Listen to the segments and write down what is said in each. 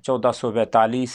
1442,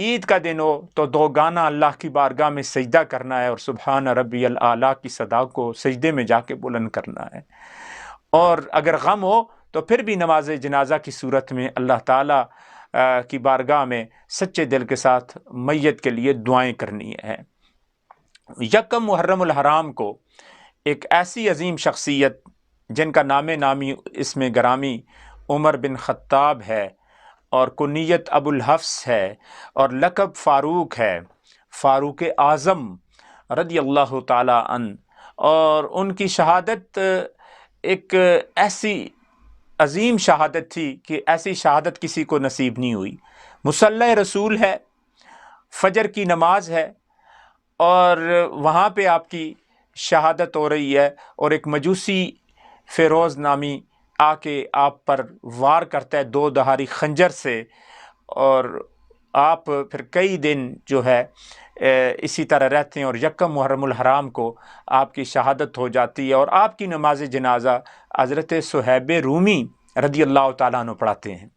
عید کا دن ہو تو دو گانا اللہ کی بارگاہ میں سجدہ کرنا ہے اور سبحان ربی الاعلیٰ کی صدا کو سجدے میں جا کے بلند کرنا ہے۔ اور اگر غم ہو تو پھر بھی نماز جنازہ کی صورت میں اللہ تعالیٰ کی بارگاہ میں سچے دل کے ساتھ میت کے لیے دعائیں کرنی ہے۔ یکم محرم الحرام کو ایک ایسی عظیم شخصیت جن کا نام نامی اس میں گرامی عمر بن خطاب ہے اور کنیت ابو الحفص ہے اور لقب فاروق ہے، فاروق اعظم رضی اللہ تعالی عنہ، اور ان کی شہادت ایک ایسی عظیم شہادت تھی کہ ایسی شہادت کسی کو نصیب نہیں ہوئی۔ مصلی رسول ہے، فجر کی نماز ہے اور وہاں پہ آپ کی شہادت ہو رہی ہے، اور ایک مجوسی فیروز نامی آ کے آپ پر وار کرتا ہے 2 دھاری خنجر سے، اور آپ پھر کئی دن جو ہے اسی طرح رہتے ہیں، اور یکم محرم الحرام کو آپ کی شہادت ہو جاتی ہے، اور آپ کی نماز جنازہ حضرت صہیب رومی رضی اللہ تعالیٰ عنہ پڑھاتے ہیں۔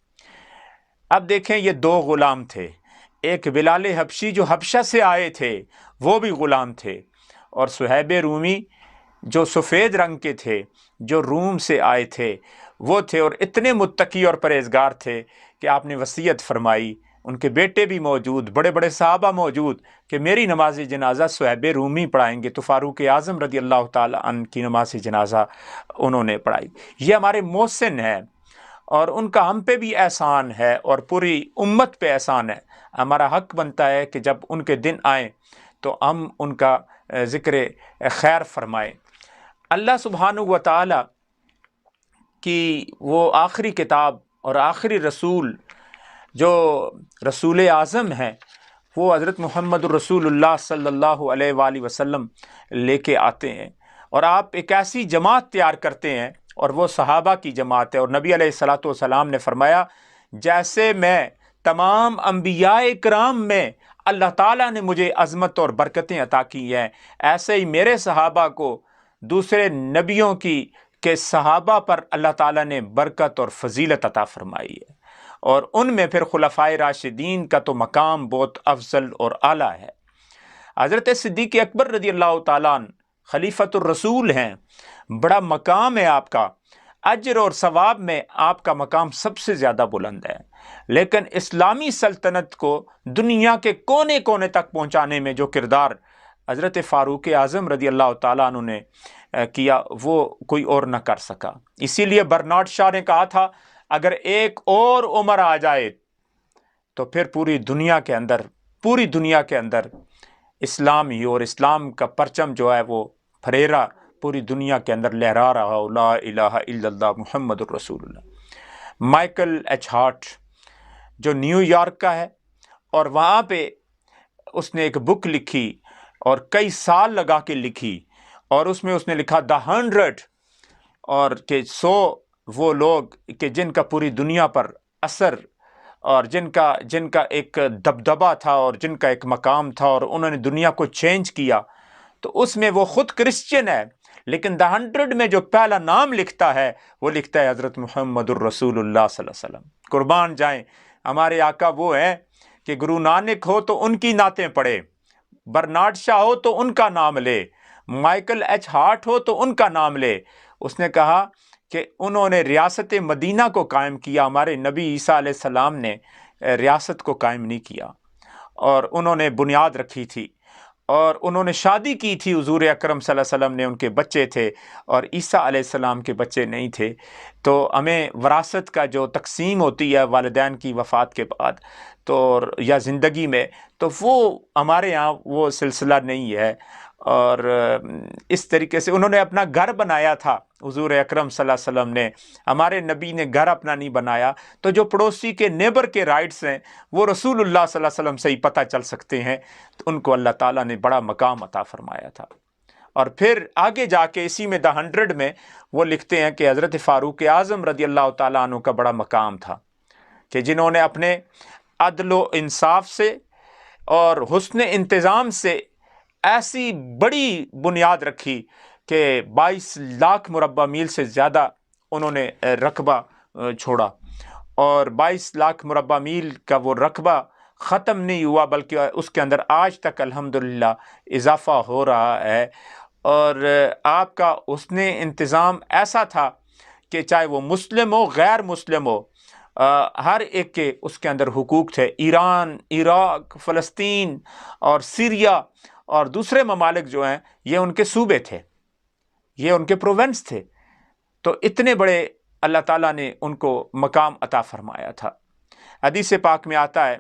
اب دیکھیں، یہ 2 غلام تھے، ایک بلال حبشی جو حبشہ سے آئے تھے وہ بھی غلام تھے، اور صہیب رومی جو سفید رنگ کے تھے جو روم سے آئے تھے وہ تھے، اور اتنے متقی اور پرہیزگار تھے کہ آپ نے وصیت فرمائی، ان کے بیٹے بھی موجود، بڑے بڑے صحابہ موجود، کہ میری نماز جنازہ صہیب رومی پڑھائیں گے، تو فاروق اعظم رضی اللہ تعالی عنہ کی نماز جنازہ انہوں نے پڑھائی۔ یہ ہمارے محسن ہیں اور ان کا ہم پہ بھی احسان ہے اور پوری امت پہ احسان ہے۔ ہمارا حق بنتا ہے کہ جب ان کے دن آئیں تو ہم ان کا ذکر خیر فرمائیں۔ اللہ سبحانہ و تعالی کی وہ آخری کتاب اور آخری رسول جو رسول اعظم ہیں وہ حضرت محمد الرسول اللہ صلی اللہ علیہ وآلہ وسلم لے کے آتے ہیں، اور آپ ایک ایسی جماعت تیار کرتے ہیں، اور وہ صحابہ کی جماعت ہے۔ اور نبی علیہ الصلاۃ والسلام نے فرمایا، جیسے میں تمام انبیاء کرام میں اللہ تعالیٰ نے مجھے عظمت اور برکتیں عطا کی ہیں، ایسے ہی میرے صحابہ کو دوسرے نبیوں کی کہ صحابہ پر اللہ تعالیٰ نے برکت اور فضیلت عطا فرمائی ہے، اور ان میں پھر خلفائے راشدین کا تو مقام بہت افضل اور اعلیٰ ہے۔ حضرت صدیق اکبر رضی اللہ تعالیٰ عنہ خلیفۃ الرسول ہیں، بڑا مقام ہے آپ کا، اجر اور ثواب میں آپ کا مقام سب سے زیادہ بلند ہے، لیکن اسلامی سلطنت کو دنیا کے کونے کونے تک پہنچانے میں جو کردار حضرت فاروق اعظم رضی اللہ تعالیٰ عنہ نے کیا وہ کوئی اور نہ کر سکا۔ اسی لیے برنارڈ شاہ نے کہا تھا، اگر ایک اور عمر آ جائے تو پھر پوری دنیا کے اندر اسلام ہی، اور اسلام کا پرچم جو ہے وہ پھریرا پوری دنیا کے اندر لہرا رہا ہو، لا الہ الا اللہ محمد الرسول اللہ۔ مائیکل ایچ ہارٹ جو نیو یارک کا ہے، اور وہاں پہ اس نے ایک بک لکھی اور کئی سال لگا کے لکھی، اور اس میں اس نے لکھا دا 100، اور کہ 100 وہ لوگ کہ جن کا پوری دنیا پر اثر اور جن کا ایک دبدبہ تھا اور جن کا ایک مقام تھا، اور انہوں نے دنیا کو چینج کیا۔ تو اس میں وہ خود کرسچن ہے، لیکن دا 100 میں جو پہلا نام لکھتا ہے وہ لکھتا ہے حضرت محمد الرسول اللہ صلی اللہ علیہ وسلم۔ قربان جائیں، ہمارے آقا وہ ہیں کہ گرو نانک ہو تو ان کی نعتیں پڑھے، برنارڈ شاہ ہو تو ان کا نام لے، مائیکل ایچ ہارٹ ہو تو ان کا نام لے۔ اس نے کہا کہ انہوں نے ریاست مدینہ کو قائم کیا، ہمارے نبی عیسیٰ علیہ السلام نے ریاست کو قائم نہیں کیا، اور انہوں نے بنیاد رکھی تھی، اور انہوں نے شادی کی تھی، حضور اکرم صلی اللہ علیہ وسلم نے، ان کے بچے تھے اور عیسیٰ علیہ السلام کے بچے نہیں تھے۔ تو ہمیں وراثت کا جو تقسیم ہوتی ہے والدین کی وفات کے بعد تو یا زندگی میں، تو وہ ہمارے یہاں وہ سلسلہ نہیں ہے، اور اس طریقے سے انہوں نے اپنا گھر بنایا تھا، حضور اکرم صلی اللہ علیہ وسلم نے، ہمارے نبی نے گھر اپنا نہیں بنایا۔ تو جو پڑوسی کے نیبر کے رائٹس ہیں وہ رسول اللہ صلی اللہ علیہ وسلم سے ہی پتہ چل سکتے ہیں، تو ان کو اللہ تعالیٰ نے بڑا مقام عطا فرمایا تھا۔ اور پھر آگے جا کے اسی میں دا 100 میں وہ لکھتے ہیں کہ حضرت فاروق اعظم رضی اللہ تعالیٰ عنہ کا بڑا مقام تھا، کہ جنہوں نے اپنے عدل و انصاف سے اور حسن انتظام سے ایسی بڑی بنیاد رکھی کہ 22 لاکھ مربع میل سے زیادہ انہوں نے رقبہ چھوڑا، اور 22 لاکھ مربع میل کا وہ رقبہ ختم نہیں ہوا بلکہ اس کے اندر آج تک الحمدللہ اضافہ ہو رہا ہے۔ اور آپ کا حسن انتظام ایسا تھا کہ چاہے وہ مسلم ہو غیر مسلم ہو، ہر ایک کے اس کے اندر حقوق تھے۔ ایران، عراق، فلسطین اور سیریا اور دوسرے ممالک جو ہیں یہ ان کے صوبے تھے، یہ ان کے پروونس تھے، تو اتنے بڑے اللہ تعالیٰ نے ان کو مقام عطا فرمایا تھا۔ حدیث پاک میں آتا ہے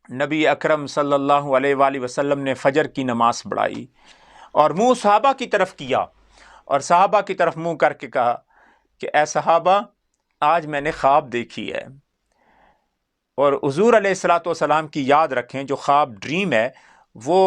نبی اکرم صلی اللہ علیہ وآلہ وسلم نے فجر کی نماز پڑھائی اور منہ صحابہ کی طرف کیا اور صحابہ کی طرف منہ کر کے کہا کہ اے صحابہ، آج میں نے خواب دیکھی ہے۔ اور حضور علیہ الصلوۃ والسلام کی یاد رکھیں، جو خواب ڈریم ہے وہ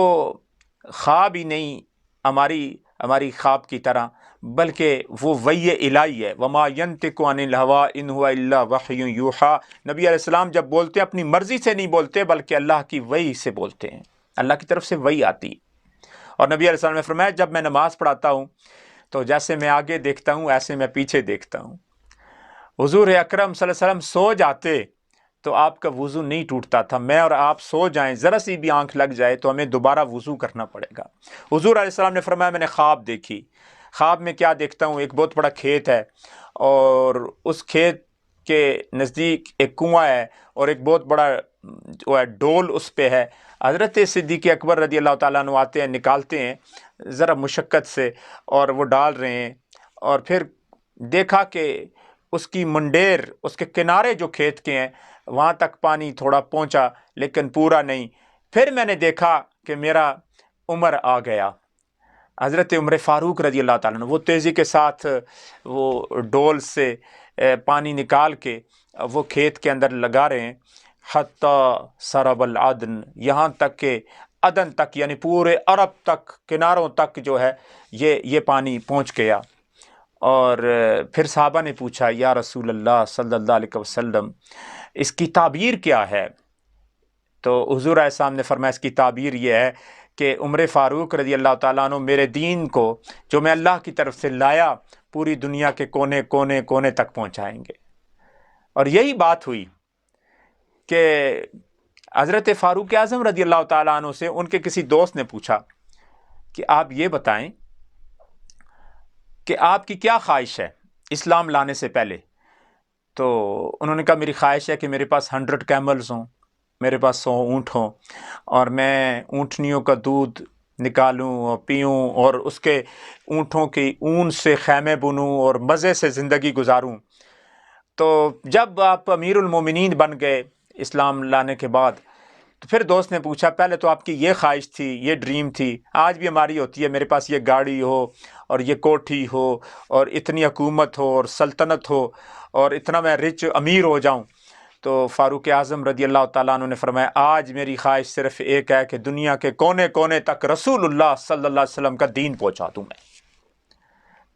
خواب ہی نہیں ہماری خواب کی طرح، بلکہ وہ وحی الہی ہے۔ وما ینطق عن الہویٰ ان ہوا الا وحی یوحیٰ۔ نبی علیہ السلام جب بولتے ہیں اپنی مرضی سے نہیں بولتے بلکہ اللہ کی وحی سے بولتے ہیں، اللہ کی طرف سے وحی آتی۔ اور نبی علیہ السلام نے فرمایا جب میں نماز پڑھاتا ہوں تو جیسے میں آگے دیکھتا ہوں ایسے میں پیچھے دیکھتا ہوں۔ حضور اکرم صلی اللہ علیہ وسلم سو جاتے تو آپ کا وضو نہیں ٹوٹتا تھا، میں اور آپ سو جائیں ذرا سی بھی آنکھ لگ جائے تو ہمیں دوبارہ وضو کرنا پڑے گا۔ حضور علیہ السلام نے فرمایا میں نے خواب دیکھی، خواب میں کیا دیکھتا ہوں، ایک بہت بڑا کھیت ہے اور اس کھیت کے نزدیک ایک کنواں ہے اور ایک بہت بڑا جو ہے ڈول اس پہ ہے۔ حضرت صدیق اکبر رضی اللہ تعالیٰ عنہ آتے ہیں، نکالتے ہیں ذرا مشقت سے اور وہ ڈال رہے ہیں، اور پھر دیکھا کہ اس کی منڈیر، اس کے کنارے جو کھیت کے ہیں وہاں تک پانی تھوڑا پہنچا لیکن پورا نہیں۔ پھر میں نے دیکھا کہ میرا عمر آ گیا، حضرت عمر فاروق رضی اللہ تعالیٰ عنہ وہ تیزی کے ساتھ وہ ڈول سے پانی نکال کے وہ کھیت کے اندر لگا رہے ہیں، حتیٰ سرب العدن، یہاں تک کہ عدن تک یعنی پورے عرب تک کناروں تک جو ہے یہ پانی پہنچ گیا۔ اور پھر صحابہ نے پوچھا یا رسول اللہ صلی اللہ علیہ وسلم اس کی تعبیر کیا ہے؟ تو حضور علیہ السلام نے فرمایا اس کی تعبیر یہ ہے کہ عمر فاروق رضی اللہ تعالیٰ عنہ میرے دین کو جو میں اللہ کی طرف سے لایا پوری دنیا کے کونے کونے کونے تک پہنچائیں گے۔ اور یہی بات ہوئی کہ حضرت فاروق اعظم رضی اللہ تعالیٰ عنہ سے ان کے کسی دوست نے پوچھا کہ آپ یہ بتائیں کہ آپ کی کیا خواہش ہے اسلام لانے سے پہلے؟ تو انہوں نے کہا میری خواہش ہے کہ میرے پاس 100 کیملز ہوں، میرے پاس 100 اونٹ ہوں اور میں اونٹنیوں کا دودھ نکالوں اور پیوں اور اس کے اونٹوں کی اون سے خیمے بنوں اور مزے سے زندگی گزاروں۔ تو جب آپ امیر المومنین بن گئے اسلام لانے کے بعد تو پھر دوست نے پوچھا پہلے تو آپ کی یہ خواہش تھی، یہ ڈریم تھی، آج بھی ہماری ہوتی ہے، میرے پاس یہ گاڑی ہو اور یہ کوٹھی ہو اور اتنی حکومت ہو اور سلطنت ہو اور اتنا میں رچ امیر ہو جاؤں۔ تو فاروق اعظم رضی اللہ تعالیٰ عنہ نے فرمایا آج میری خواہش صرف ایک ہے کہ دنیا کے کونے کونے تک رسول اللہ صلی اللہ علیہ وسلم کا دین پہنچا دوں میں۔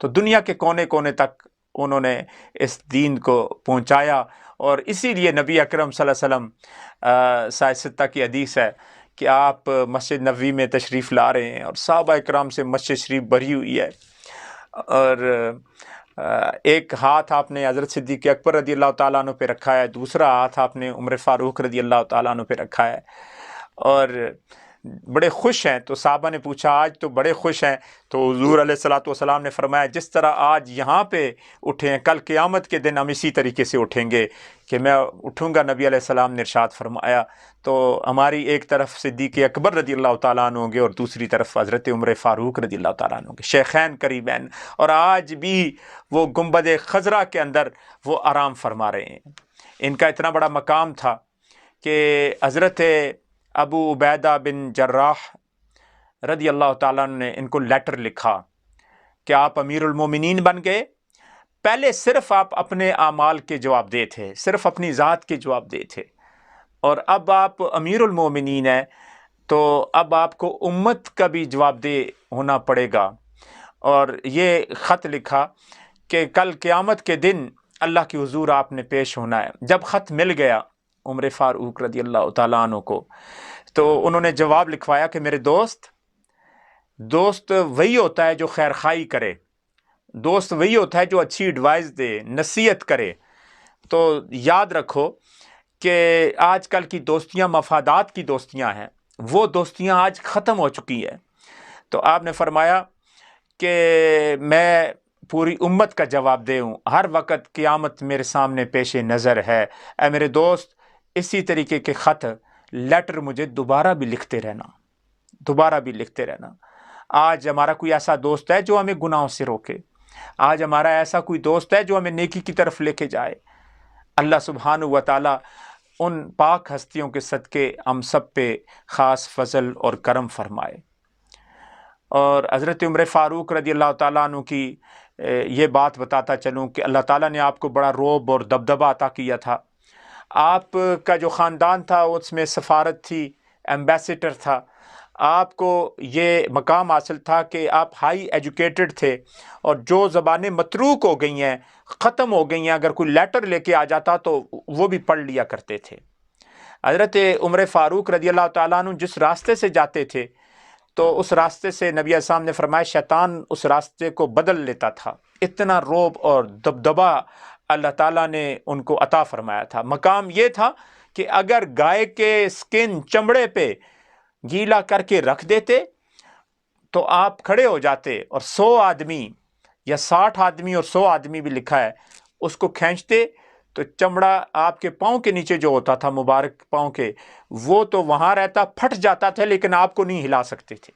تو دنیا کے کونے کونے تک انہوں نے اس دین کو پہنچایا، اور اسی لیے نبی اکرم صلی اللہ علیہ وسلم سائستہ کی حدیث ہے کہ آپ مسجد نبوی میں تشریف لا رہے ہیں اور صحابہ اکرام سے مسجد شریف بھری ہوئی ہے، اور ایک ہاتھ آپ نے حضرت صدیق اکبر رضی اللہ تعالیٰ عنہ پہ رکھا ہے، دوسرا ہاتھ آپ نے عمر فاروق رضی اللہ تعالیٰ عنہ پہ رکھا ہے اور بڑے خوش ہیں۔ تو صحابہ نے پوچھا آج تو بڑے خوش ہیں، تو حضور علیہ الصلوۃ والسلام نے فرمایا جس طرح آج یہاں پہ اٹھے ہیں کل قیامت کے دن ہم اسی طریقے سے اٹھیں گے کہ میں اٹھوں گا۔ نبی علیہ السلام نے ارشاد فرمایا تو ہماری ایک طرف صدیق اکبر رضی اللہ تعالیٰ عنہ ہوں گے اور دوسری طرف حضرت عمر فاروق رضی اللہ تعالیٰ عنہ ہوں گے، شیخین قریبین، اور آج بھی وہ گنبد خضرا کے اندر وہ آرام فرما رہے ہیں۔ ان کا اتنا بڑا مقام تھا کہ حضرت ابو عبیدہ بن جراح رضی اللہ تعالیٰ عنہ نے ان کو لیٹر لکھا کہ آپ امیر المومنین بن گئے، پہلے صرف آپ اپنے اعمال کے جواب دے تھے، صرف اپنی ذات کے جواب دے تھے، اور اب آپ امیر المومنین ہیں تو اب آپ کو امت کا بھی جواب دہ ہونا پڑے گا۔ اور یہ خط لکھا کہ کل قیامت کے دن اللہ کی حضور آپ نے پیش ہونا ہے۔ جب خط مل گیا عمر فاروق رضی اللہ تعالیٰ عنہ کو تو انہوں نے جواب لکھوایا کہ میرے دوست وہی ہوتا ہے جو خیر خواہی کرے، دوست وہی ہوتا ہے جو اچھی ایڈوائز دے، نصیحت کرے۔ تو یاد رکھو کہ آج کل کی دوستیاں مفادات کی دوستیاں ہیں، وہ دوستیاں آج ختم ہو چکی ہے۔ تو آپ نے فرمایا کہ میں پوری امت کا جواب دے ہوں، ہر وقت قیامت میرے سامنے پیش نظر ہے، اے میرے دوست اسی طریقے کے خط لیٹر مجھے دوبارہ بھی لکھتے رہنا، دوبارہ بھی لکھتے رہنا۔ آج ہمارا کوئی ایسا دوست ہے جو ہمیں گناہوں سے روکے، آج ہمارا ایسا کوئی دوست ہے جو ہمیں نیکی کی طرف لے کے جائے۔ اللہ سبحانہ و تعالی ان پاک ہستیوں کے صدقے ہم سب پہ خاص فضل اور کرم فرمائے۔ اور حضرت عمر فاروق رضی اللہ تعالیٰ عنہ کی یہ بات بتاتا چلوں کہ اللہ تعالیٰ نے آپ کو بڑا رعب اور دبدبہ عطا کیا تھا۔ آپ کا جو خاندان تھا اس میں سفارت تھی، ایمبیسیڈر تھا، آپ کو یہ مقام حاصل تھا کہ آپ ہائی ایجوکیٹڈ تھے، اور جو زبانیں متروک ہو گئی ہیں، ختم ہو گئی ہیں، اگر کوئی لیٹر لے کے آ جاتا تو وہ بھی پڑھ لیا کرتے تھے۔ حضرت عمر فاروق رضی اللہ تعالیٰ عنہ جس راستے سے جاتے تھے تو اس راستے سے نبی علیہ السلام نے فرمایا شیطان اس راستے کو بدل لیتا تھا۔ اتنا رعب اور دبدبہ اللہ تعالیٰ نے ان کو عطا فرمایا تھا۔ مقام یہ تھا کہ اگر گائے کے سکن چمڑے پہ گیلا کر کے رکھ دیتے تو آپ کھڑے ہو جاتے، اور 100 آدمی یا 60 آدمی اور 100 آدمی بھی لکھا ہے، اس کو کھینچتے تو چمڑا آپ کے پاؤں کے نیچے جو ہوتا تھا، مبارک پاؤں کے، وہ تو وہاں رہتا، پھٹ جاتا تھا، لیکن آپ کو نہیں ہلا سکتے تھے۔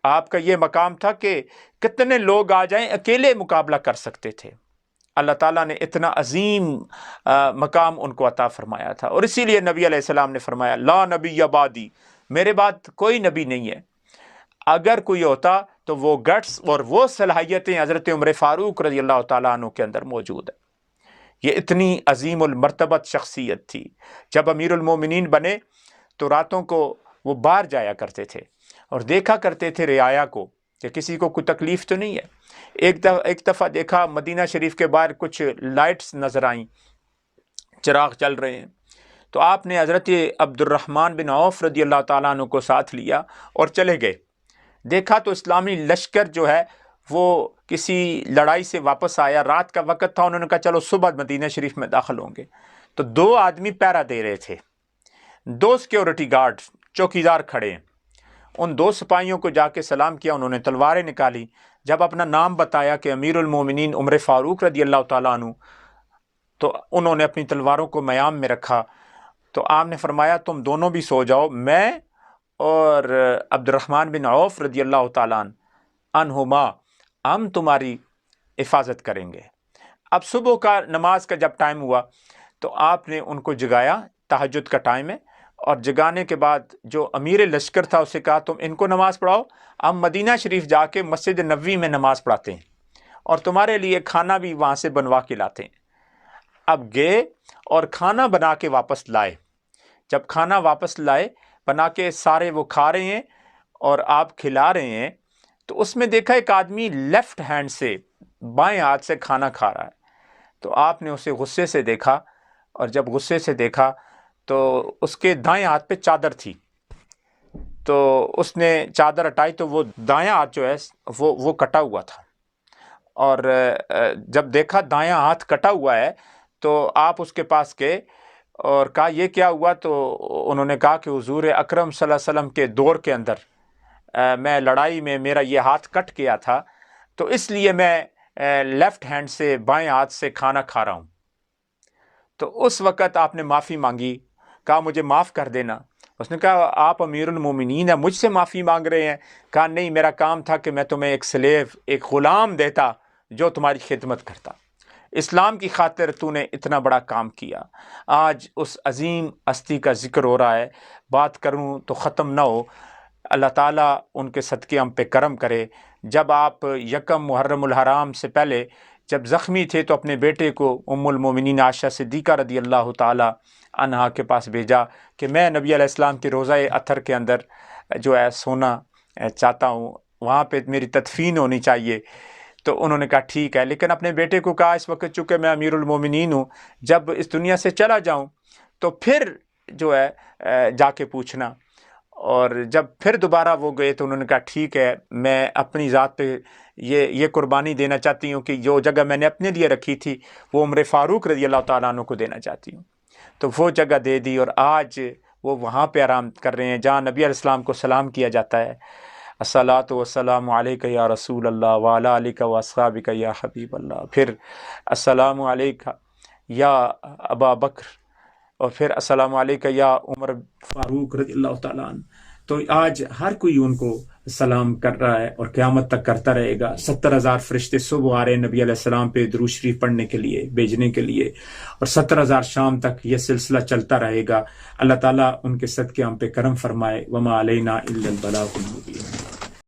آپ کا یہ مقام تھا کہ کتنے لوگ آ جائیں اکیلے مقابلہ کر سکتے تھے۔ اللہ تعالیٰ نے اتنا عظیم مقام ان کو عطا فرمایا تھا، اور اسی لیے نبی علیہ السلام نے فرمایا لا نبی بعدی، میرے بعد کوئی نبی نہیں ہے۔ اگر کوئی ہوتا تو وہ گٹس اور وہ صلاحیتیں حضرت عمر فاروق رضی اللہ تعالیٰ عنہ کے اندر موجود ہے۔ یہ اتنی عظیم المرتبت شخصیت تھی۔ جب امیر المومنین بنے تو راتوں کو وہ باہر جایا کرتے تھے اور دیکھا کرتے تھے رعایا کو کہ کسی کو کوئی تکلیف تو نہیں ہے۔ ایک دفعہ دیکھا مدینہ شریف کے باہر کچھ لائٹس نظر آئیں، چراغ چل رہے ہیں، تو آپ نے حضرت عبد الرحمن بن عوف رضی اللہ تعالیٰ عنہ کو ساتھ لیا اور چلے گئے۔ دیکھا تو اسلامی لشکر جو ہے وہ کسی لڑائی سے واپس آیا، رات کا وقت تھا، انہوں نے کہا چلو صبح مدینہ شریف میں داخل ہوں گے۔ تو 2 آدمی پہرا دے رہے تھے، 2 سیکیورٹی گارڈ چوکیدار کھڑے ہیں۔ ان 2 سپاہیوں کو جا کے سلام کیا، انہوں نے تلواریں نکالی، جب اپنا نام بتایا کہ امیر المومنین عمر فاروق رضی اللہ تعالیٰ عنہ، تو انہوں نے اپنی تلواروں کو میام میں رکھا۔ تو آپ نے فرمایا تم دونوں بھی سو جاؤ، میں اور عبد الرحمن بن عوف رضی اللہ تعالیٰ عنہما ہم تمہاری حفاظت کریں گے۔ اب صبح کا نماز کا جب ٹائم ہوا تو آپ نے ان کو جگایا، تہجد کا ٹائم ہے، اور جگانے کے بعد جو امیر لشکر تھا اسے کہا تم ان کو نماز پڑھاؤ، ہم مدینہ شریف جا کے مسجد نبوی میں نماز پڑھاتے ہیں اور تمہارے لیے کھانا بھی وہاں سے بنوا کے لاتے ہیں۔ اب گئے اور کھانا بنا کے واپس لائے۔ جب کھانا واپس لائے بنا کے، سارے وہ کھا رہے ہیں اور آپ کھلا رہے ہیں، تو اس میں دیکھا ایک آدمی لیفٹ ہینڈ سے، بائیں ہاتھ سے کھانا کھا رہا ہے۔ تو آپ نے اسے غصے سے دیکھا، اور جب غصے سے دیکھا تو اس کے دائیں ہاتھ پہ چادر تھی، تو اس نے چادر ہٹائی تو وہ دایاں ہاتھ جو ہے وہ کٹا ہوا تھا، اور جب دیکھا دایاں ہاتھ کٹا ہوا ہے تو آپ اس کے پاس گئے اور کہا یہ کیا ہوا؟ تو انہوں نے کہا کہ حضور اکرم صلی اللہ علیہ وسلم کے دور کے اندر میں لڑائی میں میرا یہ ہاتھ کٹ گیا تھا، تو اس لیے میں لیفٹ ہینڈ سے، بائیں ہاتھ سے کھانا کھا رہا ہوں۔ تو اس وقت آپ نے معافی مانگی، کہا مجھے معاف کر دینا۔ اس نے کہا آپ امیر المومنین ہیں، مجھ سے معافی مانگ رہے ہیں؟ کہا نہیں، میرا کام تھا کہ میں تمہیں ایک سلیو، ایک غلام دیتا جو تمہاری خدمت کرتا۔ اسلام کی خاطر تو نے اتنا بڑا کام کیا۔ آج اس عظیم ہستی کا ذکر ہو رہا ہے، بات کروں تو ختم نہ ہو۔ اللہ تعالیٰ ان کے صدقے ہم پہ کرم کرے۔ جب آپ یکم محرم الحرام سے پہلے جب زخمی تھے تو اپنے بیٹے کو ام المومنین عائشہ صدیقہ رضی اللہ تعالی عنہا کے پاس بھیجا کہ میں نبی علیہ السلام کے روضہ اطہر کے اندر جو ہے سونا چاہتا ہوں، وہاں پہ میری تدفین ہونی چاہیے۔ تو انہوں نے کہا ٹھیک ہے، لیکن اپنے بیٹے کو کہا اس وقت چونکہ میں امیر المومنین ہوں، جب اس دنیا سے چلا جاؤں تو پھر جو ہے جا کے پوچھنا۔ اور جب پھر دوبارہ وہ گئے تو انہوں نے کہا ٹھیک ہے، میں اپنی ذات پہ یہ قربانی دینا چاہتی ہوں کہ جو جگہ میں نے اپنے لیے رکھی تھی وہ عمر فاروق رضی اللہ تعالیٰ عنہ کو دینا چاہتی ہوں۔ تو وہ جگہ دے دی، اور آج وہ وہاں پہ آرام کر رہے ہیں جہاں نبی علیہ السلام کو سلام کیا جاتا ہے، الصلاۃ والسلام علیک یا رسول اللہ وعلی آلک و اصحابک یا حبیب اللہ، پھر السلام علیک یا ابا بکر، اور پھر السلام علیک یا عمر فاروق رضی اللہ تعالیٰ عنہ۔ تو آج ہر کوئی ان کو سلام کر رہا ہے اور قیامت تک کرتا رہے گا۔ 70,000 فرشتے صبح آ رہے ہیں نبی علیہ السلام پہ درود شریف پڑھنے کے لیے، بھیجنے کے لیے، اور 70,000 شام تک یہ سلسلہ چلتا رہے گا۔ اللہ تعالیٰ ان کے صدقے ہم پہ کرم فرمائے۔ وما علینا الا البلاغ المبین۔